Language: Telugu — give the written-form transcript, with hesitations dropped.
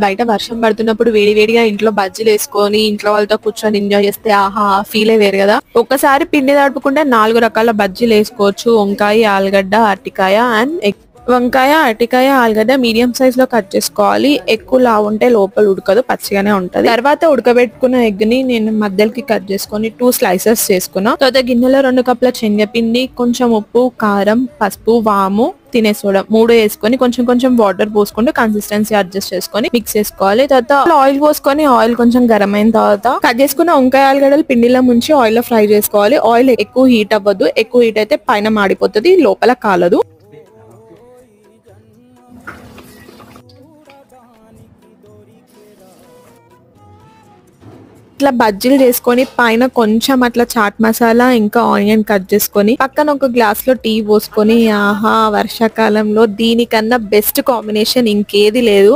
బయట వర్షం పడుతున్నప్పుడు వేడి వేడిగా ఇంట్లో బజ్జీలు వేసుకొని ఇంట్లో వాళ్ళతో కూర్చొని ఎంజాయ్ చేస్తే ఆహా ఫీలే వేరు కదా. ఒక్కసారి పిండి తడుపుకుంటే 4 రకాల బజ్జీలు వేసుకోవచ్చు. వంకాయ, ఆలుగడ్డ, అరటికాయ అండ్ ఎగ్. వంకాయ, అరటికాయ, ఆలుగడ్డ మీడియం సైజ్ లో కట్ చేసుకోవాలి. ఎక్కువ లావు ఉంటే లోపల ఉడకదు, పచ్చిగానే ఉంటది. తర్వాత ఉడకబెట్టుకున్న ఎగ్ ని నేను మధ్యలోకి కట్ చేసుకొని 2 స్లైసెస్ చేసుకున్నా. తర్వాత గిన్నెలో 2 కప్పుల శనగపిండి, కొంచెం ఉప్పు, కారం, పసుపు, వాము, తినే సోడా 3 వేసుకొని కొంచెం కొంచెం వాటర్ పోసుకుంటూ కన్సిస్టెన్సీ అడ్జస్ట్ చేసుకొని మిక్స్ చేసుకోవాలి. తర్వాత ఆయిల్ పోసుకొని ఆయిల్ కొంచెం గరం అయిన తర్వాత కట్ చేసుకున్న వంకాయ, ఆలుగడ్డలు పిండిలో ముంచి ఆయిల్ లో ఫ్రై చేసుకోవాలి. ఆయిల్ ఎక్కువ హీట్ అవ్వద్దు, ఎక్కువ హీట్ అయితే పైన మాడిపోతుంది, లోపల కాలదు. ఇట్లా బజ్జీలు చేసుకొని పైన కొంచెం అట్లా చాట్ మసాలా ఇంకా ఆనియన్ కట్ చేసుకొని పక్కన ఒక గ్లాస్ లో టీ పోసుకొని ఆహా వర్షాకాలంలో దీనికన్నా బెస్ట్ కాంబినేషన్ ఇంకేది లేదు.